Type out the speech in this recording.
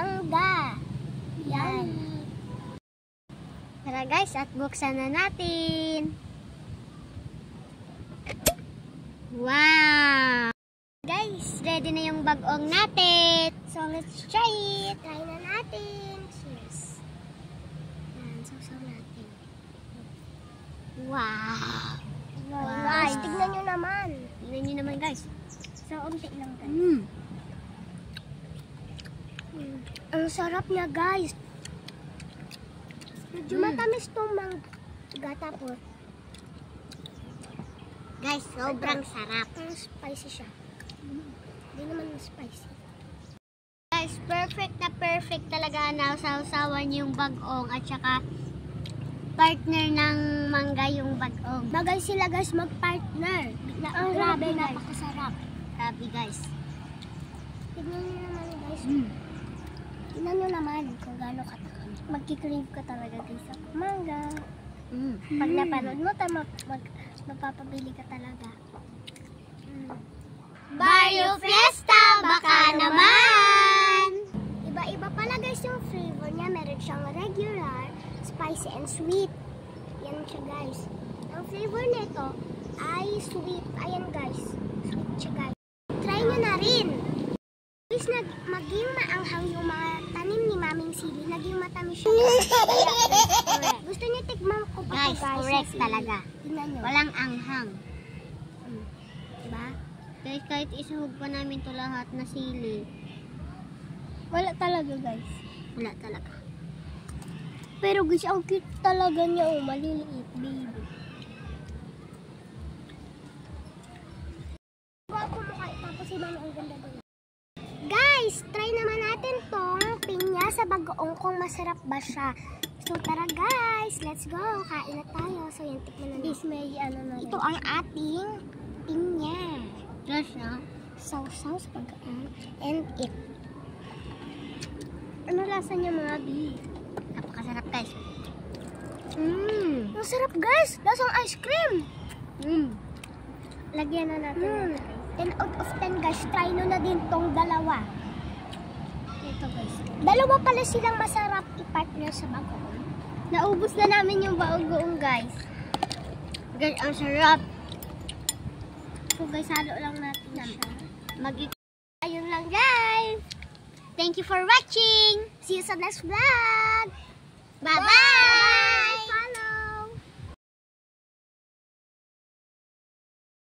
mangga. Yan. Tara guys, at buksan na natin. Wow! Guys, ready na yung bagong natin. So, let's try it. Try na natin. Cheers. Yan, sausaw natin. Wow! Wow! Guys, tignan nyo naman. Tignan nyo naman guys. So, unti lang guys. Ang sarap niya guys. Medyo matamis itong mangga tapos. Guys, sobrang sarap. Spicy siya. Hindi naman spicy. Guys, perfect na perfect talaga na sausawan yung bagong at saka partner ng mangga yung bagong. Bagay sila guys mag-partner. Grabe, napakasarap. Grabe guys. Tignan nyo naman guys. Tignan nyo naman kung gaano katakam. Magkikrave ka talaga guys sa mangga. Pag napanood mo, magpapabili ka talaga. Barrio Fiesta, baka naman! Iba-iba pala guys yung flavor niya. Meron siyang regular, spicy, and sweet. Yan siya guys. Ang flavor nito ay sweet. Ayan guys. Sweet siya guys. Try nyo na rin. Guys, maging maanghang yung mga tanim ni Maming Sili. Naging matamis siya. Gusto niyo tikman ko pa guys? Correct talaga. Walang anghang. Diba? Guys, kahit isahog pa namin to lahat na sili. Wala talaga guys. Wala talaga. Pero guys, ang cute talaga niya. Maliliit, baby. Ako mukha. Tapos si Mami ang ganda doon. Guys, try naman natin tong pinya sa bagoong kung masarap ba siya. So tara guys, let's go. Kain na tayo. So yan, tikman na natin. May ano na rin. Ito ang ating pinya. Just na. Sausaw sa bagoong. And it. Ano lasa niya mga bi? Napakasarap guys. Masarap guys. Lasang ice cream. Lagyan na natin. 10 out of 10 guys. Try nyo na din tong dalawa. Ito guys. Dalawa pala silang masarap i-partner sa bagoong. Naubos na namin yung bagoong guys. Guys, ang sarap. So guys, halo lang natin siya. Ayun lang guys. Thank you for watching. See you sa next vlog. Bye-bye.